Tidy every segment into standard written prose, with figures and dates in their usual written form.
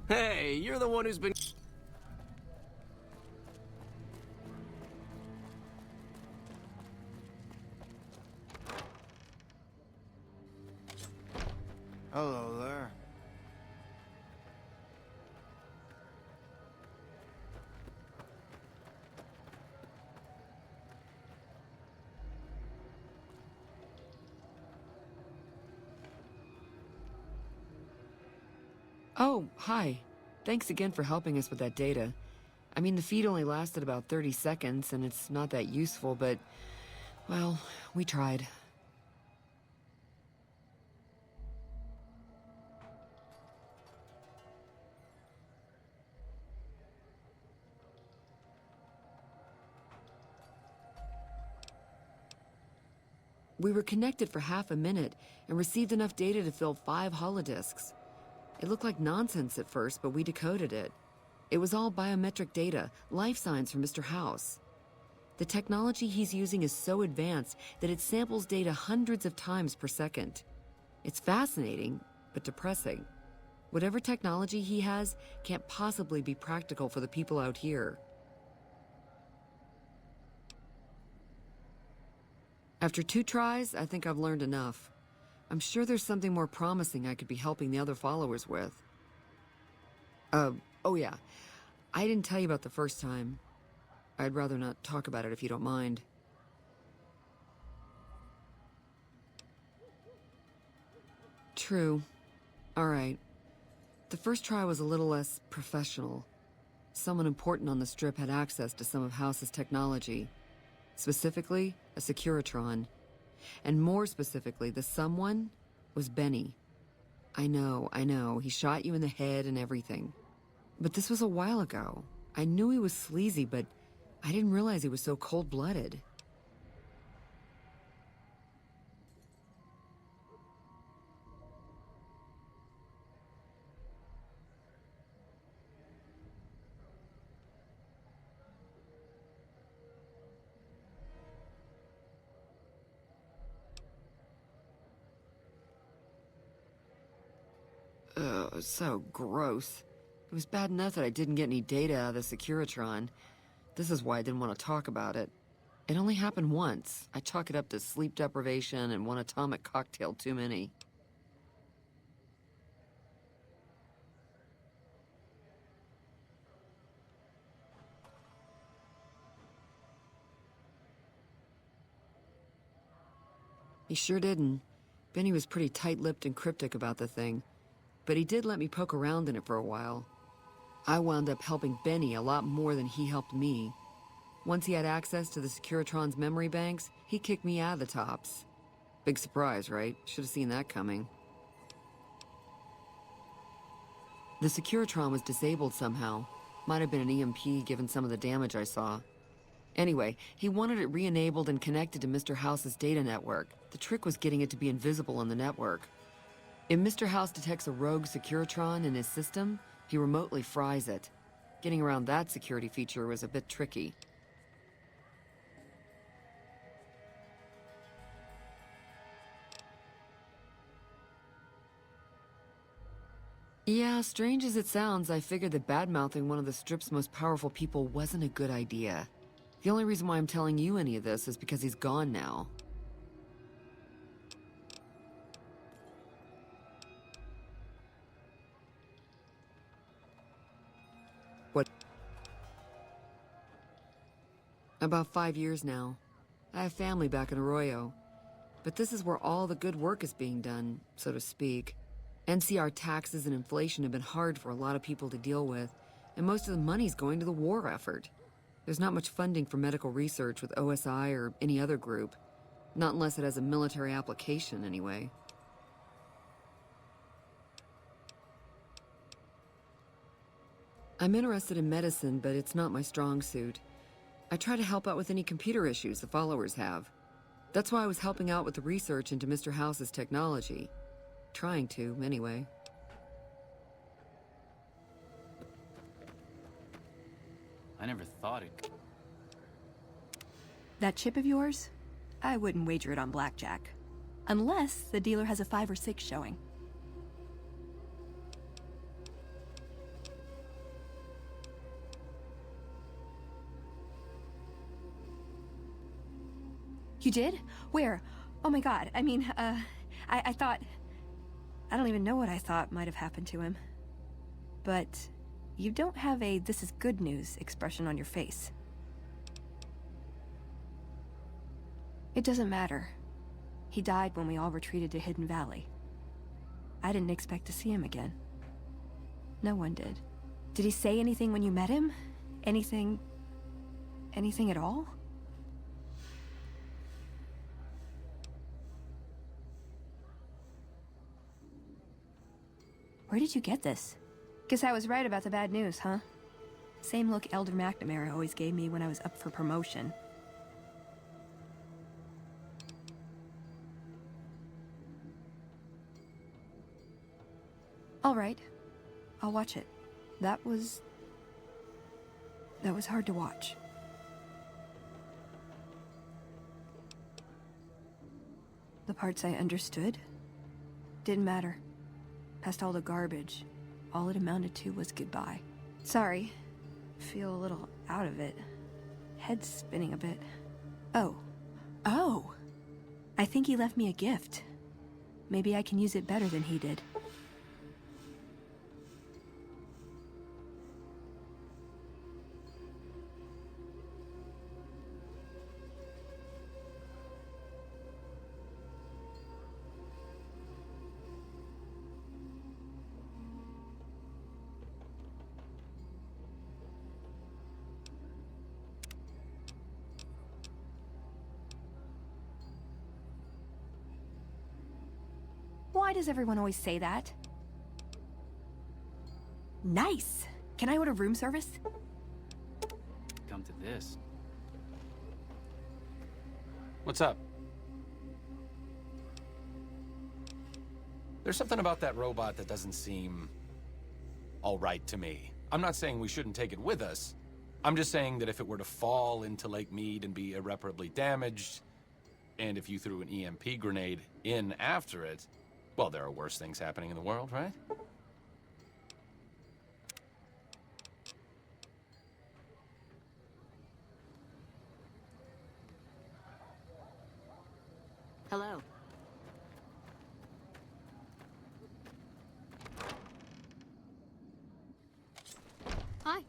Hey, you're the one who's been... Hello there. Oh, hi. Thanks again for helping us with that data. I mean, the feed only lasted about 30 seconds, and it's not that useful, but, well, we tried. We were connected for half a minute and received enough data to fill 5 holodisks. It looked like nonsense at first, but we decoded it. It was all biometric data, life signs from Mr. House. The technology he's using is so advanced that it samples data hundreds of times per second. It's fascinating, but depressing. Whatever technology he has can't possibly be practical for the people out here. After 2 tries, I think I've learned enough. I'm sure there's something more promising I could be helping the other followers with. Oh yeah, I didn't tell you about the first time. I'd rather not talk about it if you don't mind. True. All right. The first try was a little less professional. Someone important on the strip had access to some of House's technology. Specifically, a Securitron. And more specifically, the someone was Benny. I know, he shot you in the head and everything. But this was a while ago. I knew he was sleazy, but I didn't realize he was so cold-blooded. Ugh, so gross. It was bad enough that I didn't get any data out of the Securitron. This is why I didn't want to talk about it. It only happened once. I chalk it up to sleep deprivation and one atomic cocktail too many. He sure didn't. Benny was pretty tight-lipped and cryptic about the thing. But he did let me poke around in it for a while. I wound up helping Benny a lot more than he helped me. Once he had access to the Securitron's memory banks, he kicked me out of the tops. Big surprise, right? Should have seen that coming. The Securitron was disabled somehow. Might have been an EMP given some of the damage I saw. Anyway, he wanted it re-enabled and connected to Mr. House's data network. The trick was getting it to be invisible on the network. If Mr. House detects a rogue Securitron in his system, he remotely fries it. Getting around that security feature was a bit tricky. Yeah, strange as it sounds, I figured that badmouthing one of the strip's most powerful people wasn't a good idea. The only reason why I'm telling you any of this is because he's gone now. What? About 5 years now. I have family back in Arroyo. But this is where all the good work is being done, so to speak. NCR taxes and inflation have been hard for a lot of people to deal with, and most of the money's going to the war effort. There's not much funding for medical research with OSI or any other group. Not unless it has a military application, anyway. I'm interested in medicine, but it's not my strong suit. I try to help out with any computer issues the followers have. That's why I was helping out with the research into Mr. House's technology. Trying to, anyway. I never thought it... That chip of yours? I wouldn't wager it on blackjack. Unless the dealer has a 5 or 6 showing. You did? Where? Oh my god, I mean, I thought... I don't even know what I thought might have happened to him. But you don't have a "this is good news" expression on your face. It doesn't matter. He died when we all retreated to Hidden Valley. I didn't expect to see him again. No one did. Did he say anything when you met him? Anything at all? Where did you get this? Guess I was right about the bad news, huh? Same look Elder McNamara always gave me when I was up for promotion. All right. I'll watch it. That was hard to watch. The parts I understood didn't matter. Past all the garbage, all it amounted to was goodbye. Sorry. Feel a little out of it. Head spinning a bit. Oh. I think he left me a gift. Maybe I can use it better than he did. Why does everyone always say that? Nice! Can I order room service? Come to this. What's up? There's something about that robot that doesn't seem all right to me. I'm not saying we shouldn't take it with us. I'm just saying that if it were to fall into Lake Mead and be irreparably damaged, and if you threw an EMP grenade in after it, well, there are worse things happening in the world, right? Hello. Hi.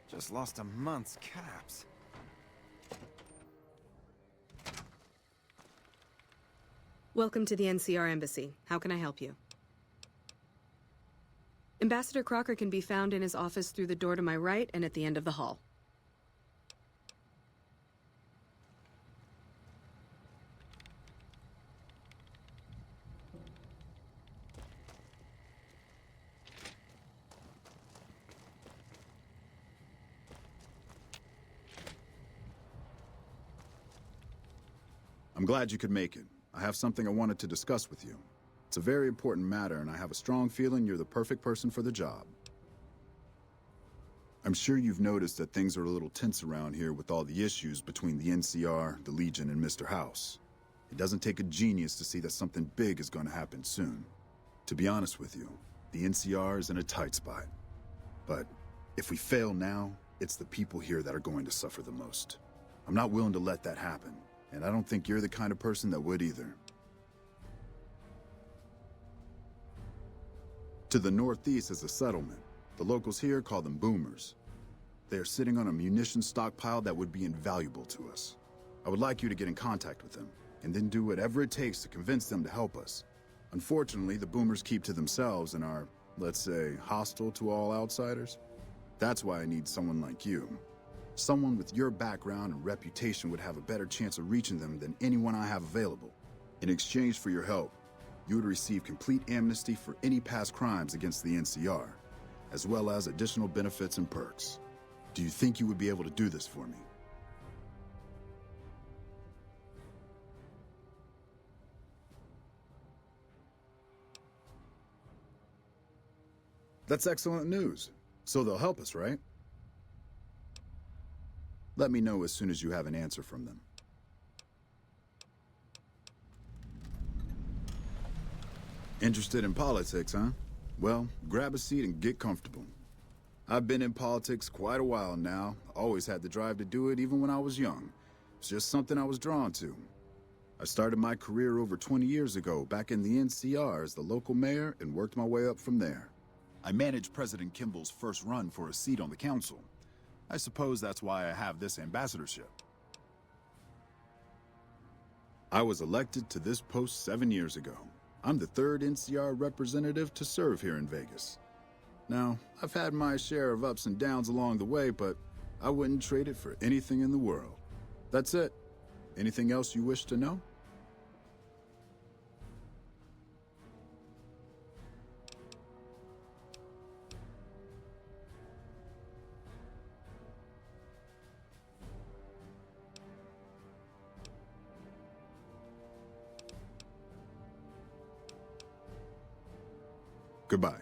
Just lost a month's caps. Welcome to the NCR Embassy. How can I help you? Ambassador Crocker can be found in his office through the door to my right and at the end of the hall. I'm glad you could make it. I have something I wanted to discuss with you. It's a very important matter, and I have a strong feeling you're the perfect person for the job. I'm sure you've noticed that things are a little tense around here with all the issues between the NCR, the Legion, and Mr. House. It doesn't take a genius to see that something big is going to happen soon. To be honest with you, the NCR is in a tight spot. But if we fail now, it's the people here that are going to suffer the most. I'm not willing to let that happen. And I don't think you're the kind of person that would either. To the northeast is a settlement. The locals here call them boomers. They are sitting on a munitions stockpile that would be invaluable to us. I would like you to get in contact with them, and then do whatever it takes to convince them to help us. Unfortunately, the boomers keep to themselves and are, let's say, hostile to all outsiders. That's why I need someone like you. Someone with your background and reputation would have a better chance of reaching them than anyone I have available. In exchange for your help, you would receive complete amnesty for any past crimes against the NCR, as well as additional benefits and perks. Do you think you would be able to do this for me? That's excellent news. So they'll help us, right? Let me know as soon as you have an answer from them. Interested in politics, huh? Well, grab a seat and get comfortable. I've been in politics quite a while now. Always had the drive to do it even when I was young. It's just something I was drawn to. I started my career over 20 years ago, back in the NCR as the local mayor, and worked my way up from there. I managed President Kimball's first run for a seat on the council. I suppose that's why I have this ambassadorship. I was elected to this post 7 years ago. I'm the third NCR representative to serve here in Vegas. Now, I've had my share of ups and downs along the way, but I wouldn't trade it for anything in the world. That's it. Anything else you wish to know? Goodbye.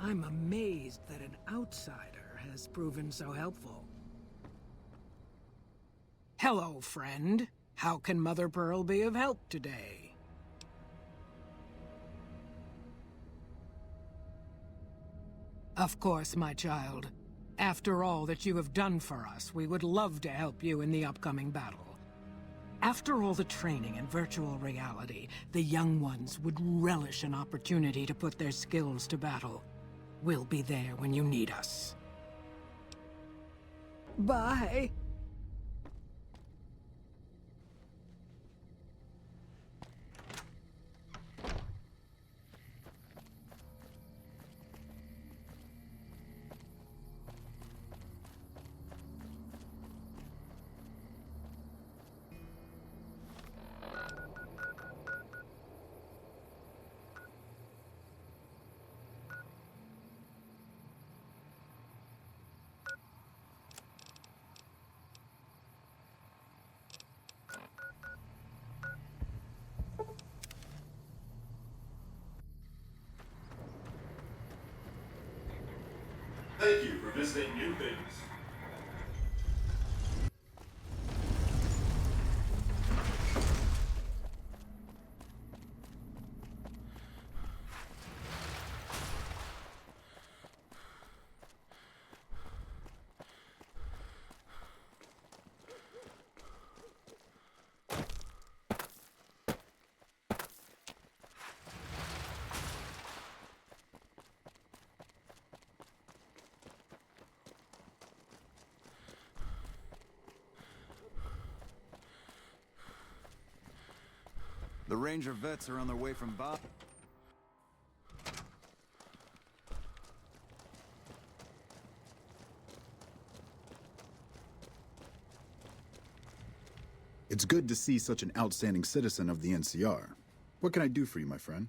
I'm amazed that an outsider has proven so helpful. Hello, friend. How can Mother Pearl be of help today? Of course, my child. After all that you have done for us, we would love to help you in the upcoming battle. After all the training in virtual reality, the young ones would relish an opportunity to put their skills to battle. We'll be there when you need us. Bye. Thank you for visiting New Vegas. The Ranger vets are on their way from Bob. It's good to see such an outstanding citizen of the NCR. What can I do for you, my friend?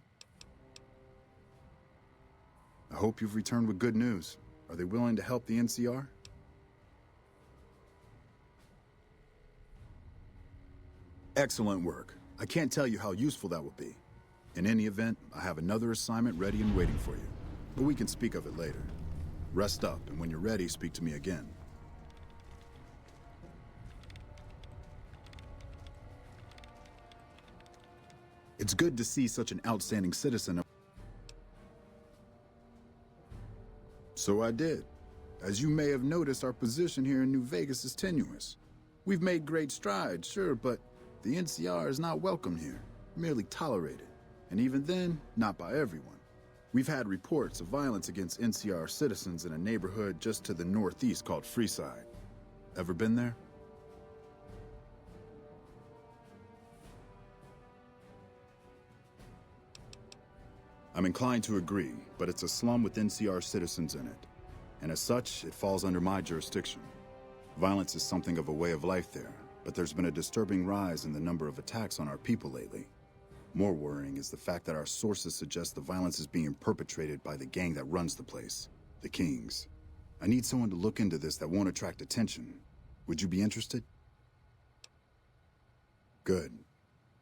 I hope you've returned with good news. Are they willing to help the NCR? Excellent work. I can't tell you how useful that will be. In any event, I have another assignment ready and waiting for you. But we can speak of it later. Rest up, and when you're ready, speak to me again. It's good to see such an outstanding citizen of... So I did. As you may have noticed, our position here in New Vegas is tenuous. We've made great strides, sure, but the NCR is not welcome here, merely tolerated. And even then, not by everyone. We've had reports of violence against NCR citizens in a neighborhood just to the northeast called Freeside. Ever been there? I'm inclined to agree, but it's a slum with NCR citizens in it. And as such, it falls under my jurisdiction. Violence is something of a way of life there, but there's been a disturbing rise in the number of attacks on our people lately. More worrying is the fact that our sources suggest the violence is being perpetrated by the gang that runs the place, the Kings. I need someone to look into this that won't attract attention. Would you be interested? Good.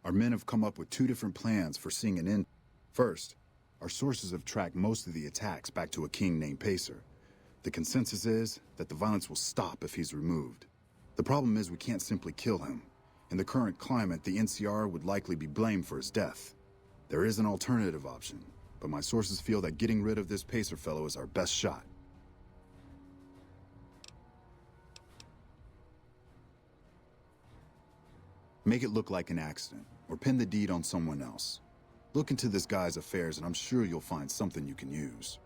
Our men have come up with 2 different plans for seeing an end. First, our sources have tracked most of the attacks back to a king named Pacer. The consensus is that the violence will stop if he's removed. The problem is we can't simply kill him. In the current climate, the NCR would likely be blamed for his death. There is an alternative option, but my sources feel that getting rid of this Pacer fellow is our best shot. Make it look like an accident, or pin the deed on someone else. Look into this guy's affairs, and I'm sure you'll find something you can use.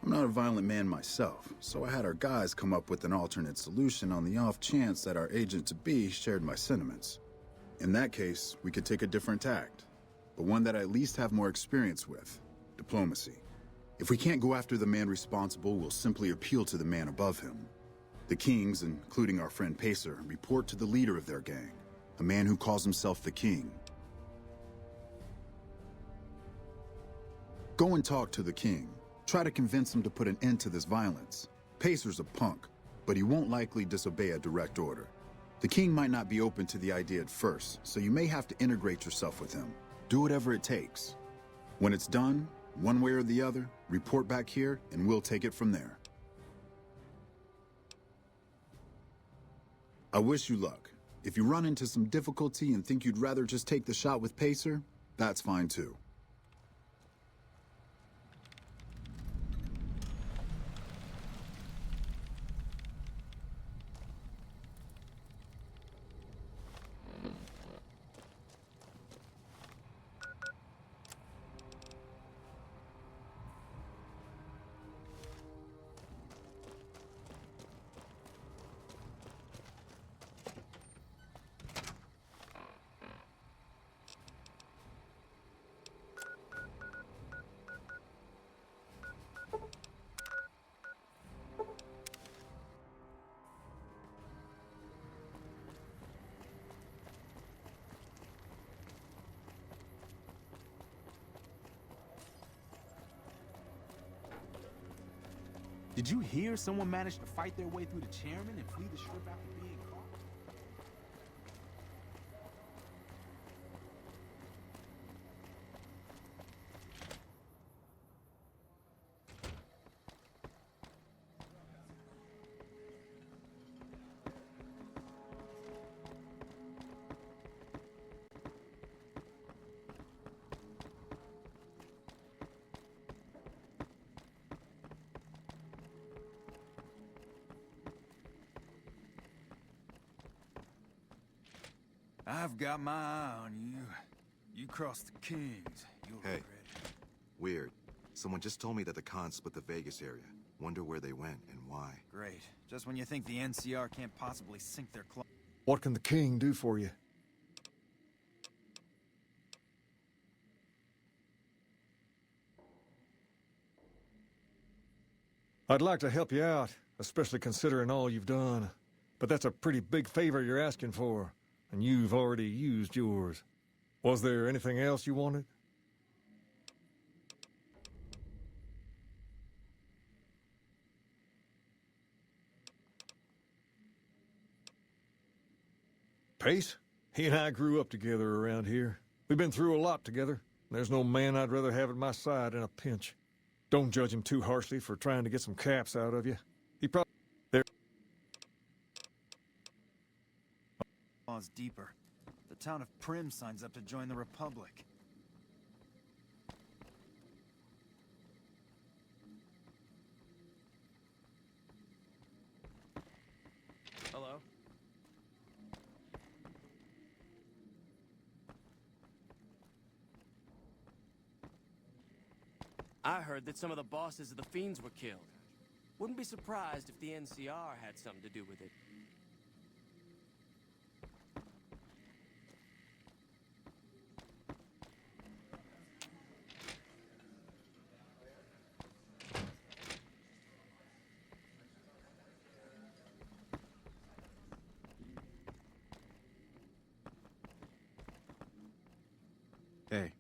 I'm not a violent man myself, so I had our guys come up with an alternate solution on the off chance that our agent-to-be shared my sentiments. In that case, we could take a different tact, but one that I at least have more experience with: diplomacy. If we can't go after the man responsible, we'll simply appeal to the man above him. The Kings, including our friend Pacer, report to the leader of their gang, a man who calls himself the King. Go and talk to the King. Try to convince him to put an end to this violence. Pacer's a punk, but he won't likely disobey a direct order. The King might not be open to the idea at first, so you may have to integrate yourself with him. Do whatever it takes. When it's done, one way or the other, report back here and we'll take it from there. I wish you luck. If you run into some difficulty and think you'd rather just take the shot with Pacer, that's fine too. Did you hear someone managed to fight their way through the chairman and flee the strip after being caught? I've got my eye on you. You cross the Kings, you'll Hey. regret it. Weird. Someone just told me that the cons split the Vegas area. Wonder where they went and why. Great. Just when you think the NCR can't possibly sink their claw. What can the King do for you? I'd like to help you out, especially considering all you've done. But that's a pretty big favor you're asking for, and you've already used yours. Was there anything else you wanted? Pace? He and I grew up together around here. We've been through a lot together. There's no man I'd rather have at my side in a pinch. Don't judge him too harshly for trying to get some caps out of you. He probably... Law's deeper. The town of Prim signs up to join the Republic. Hello? I heard that some of the bosses of the Fiends were killed. Wouldn't be surprised if the NCR had something to do with it. Hey.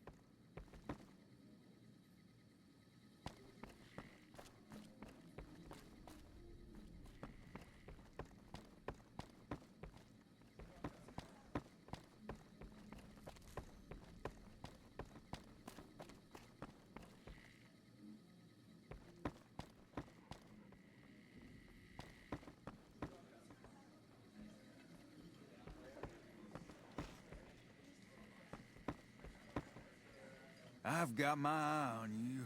I've got my eye on you.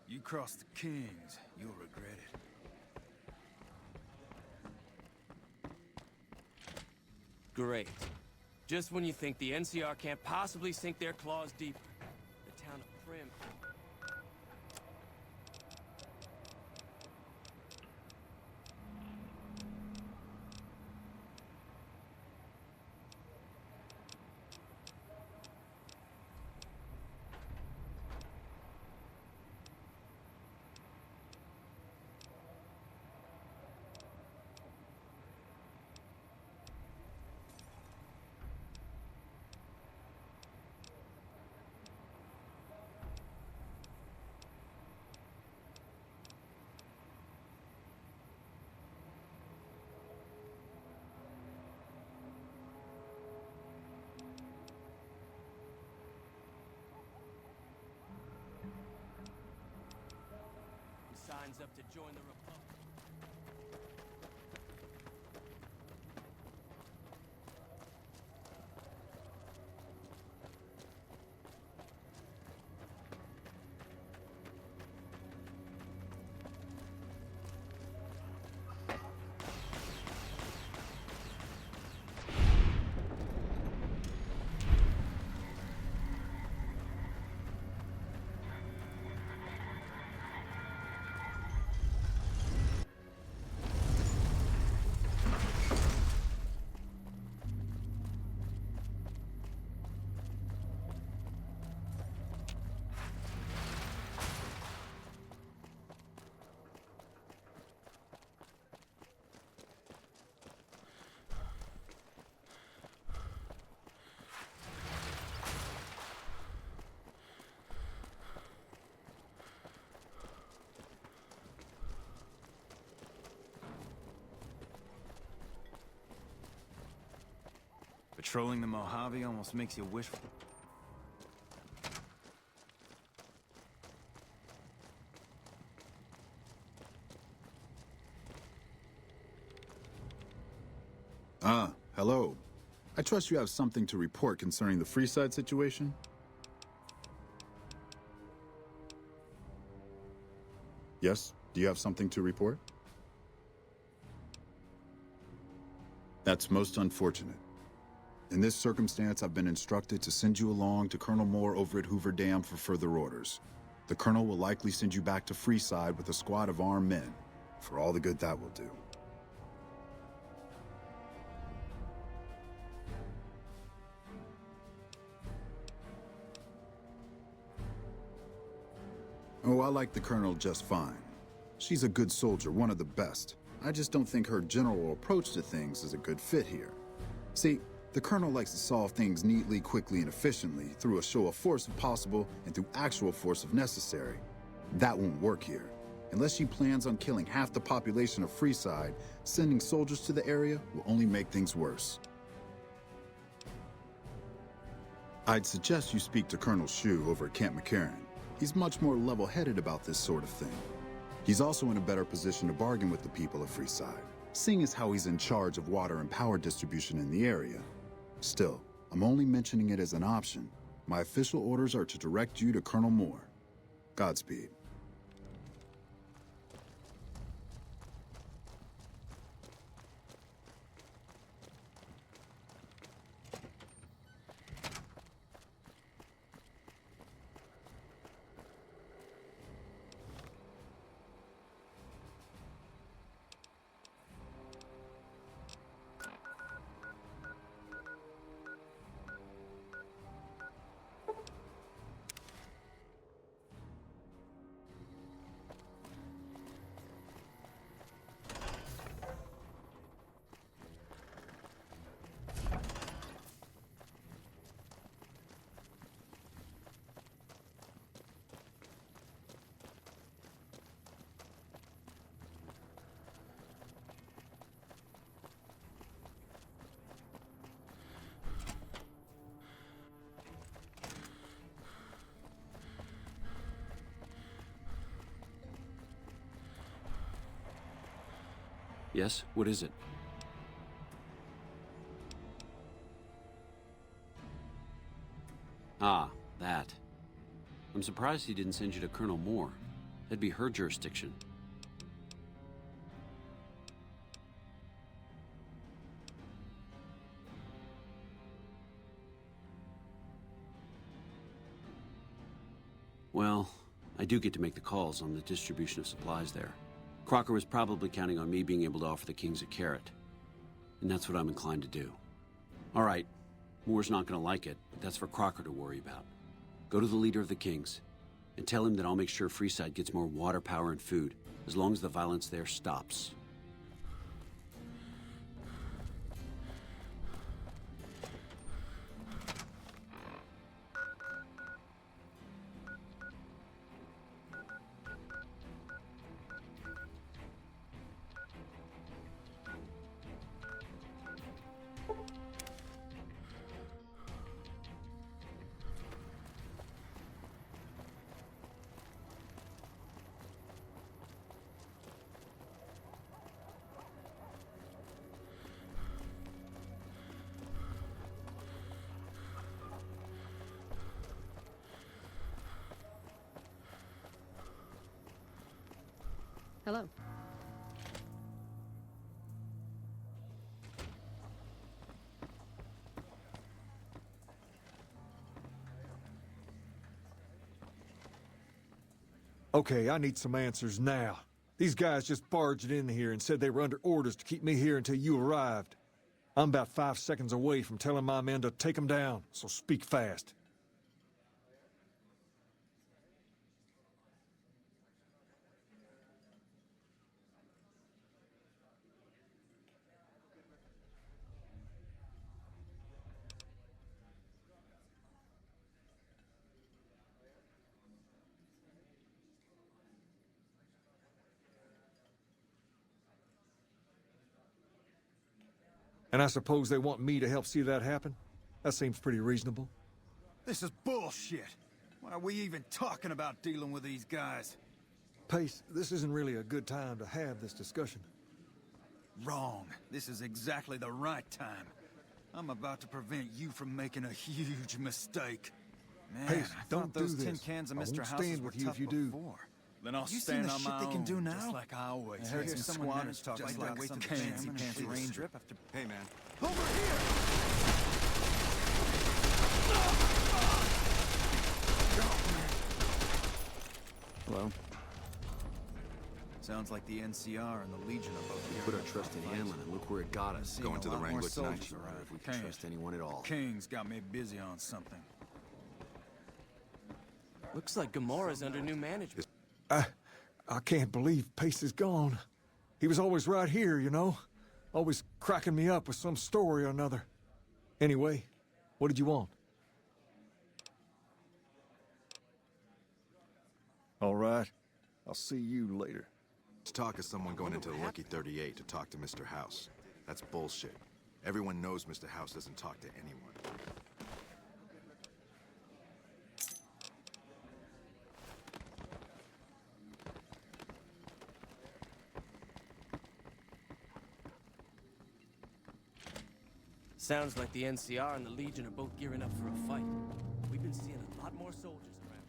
You cross the Kings, you'll regret it. Great. Just when you think the NCR can't possibly sink their claws deeper, the town of Prim... signs up to join the Republic. Patrolling the Mojave almost makes you wish for... Ah, hello. I trust you have something to report concerning the Freeside situation? Yes? Do you have something to report? That's most unfortunate. In this circumstance, I've been instructed to send you along to Colonel Moore over at Hoover Dam for further orders. The Colonel will likely send you back to Freeside with a squad of armed men, for all the good that will do. Oh, I like the Colonel just fine. She's a good soldier, one of the best. I just don't think her general approach to things is a good fit here. See, the Colonel likes to solve things neatly, quickly, and efficiently through a show of force if possible and through actual force if necessary. That won't work here. Unless she plans on killing half the population of Freeside, sending soldiers to the area will only make things worse. I'd suggest you speak to Colonel Shu over at Camp McCarran. He's much more level-headed about this sort of thing. He's also in a better position to bargain with the people of Freeside, seeing as how he's in charge of water and power distribution in the area. Still, I'm only mentioning it as an option. My official orders are to direct you to Colonel Moore. Godspeed. Yes? What is it? Ah, that. I'm surprised he didn't send you to Colonel Moore. That'd be her jurisdiction. Well, I do get to make the calls on the distribution of supplies there. Crocker was probably counting on me being able to offer the Kings a carrot. And that's what I'm inclined to do. All right, Moore's not going to like it, but that's for Crocker to worry about. Go to the leader of the Kings and tell him that I'll make sure Freeside gets more water, power, and food, as long as the violence there stops. Hello. Okay, I need some answers now. These guys just barged in here and said they were under orders to keep me here until you arrived. I'm about 5 seconds away from telling my men to take them down, so speak fast. And I suppose they want me to help see that happen? That seems pretty reasonable. This is bullshit. Why are we even talking about dealing with these guys? Pace, this isn't really a good time to have this discussion. Wrong. This is exactly the right time. I'm about to prevent you from making a huge mistake. Man, Pace, I don't thought those do tin this. cans of I Mr. won't Houses stand were with you tough if you do. before. Then I'll You stand seen the on shit my they can do own, now? just like I always. I heard Here's some someone squatters managed talk to like just that wait some to fancy jam and pants flee the ranger. strip after... Hey, man. Over here! Hello. Sounds like the NCR and the Legion are both here. Put our trust in Hanlon, and look where it got us. Going to the Wrangler tonight. If we can trust anyone at all. King's got me busy on something. Looks like Gamora's under new management. I can't believe Pace is gone. He was always right here, you know? Always cracking me up with some story or another. Anyway, what did you want? All right. I'll see you later. To talk is someone going into the Lucky 38 to talk to Mr. House. That's bullshit. Everyone knows Mr. House doesn't talk to anyone. Sounds like the NCR and the Legion are both gearing up for a fight. We've been seeing a lot more soldiers around.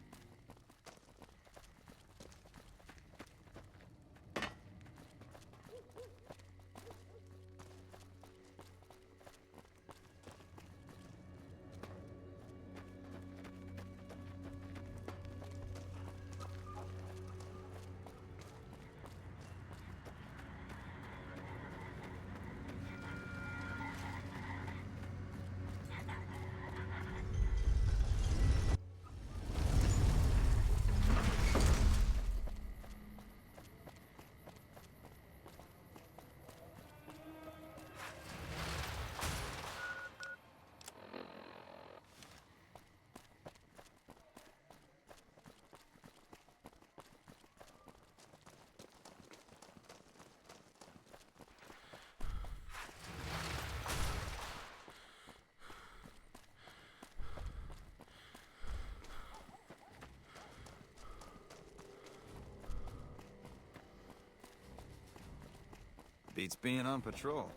Beats being on patrol.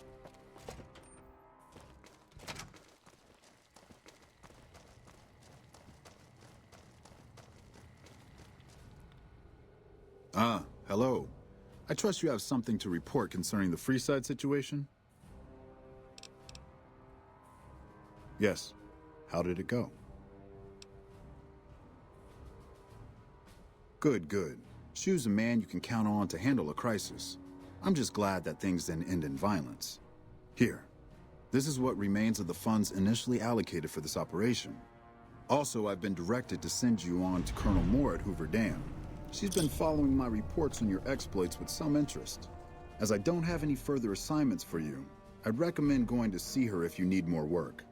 Hello. I trust you have something to report concerning the Freeside situation? Yes. How did it go? Good, good. Shu's a man you can count on to handle a crisis. I'm just glad that things didn't end in violence. Here. This is what remains of the funds initially allocated for this operation. Also, I've been directed to send you on to Colonel Moore at Hoover Dam. She's been following my reports on your exploits with some interest. As I don't have any further assignments for you, I'd recommend going to see her if you need more work.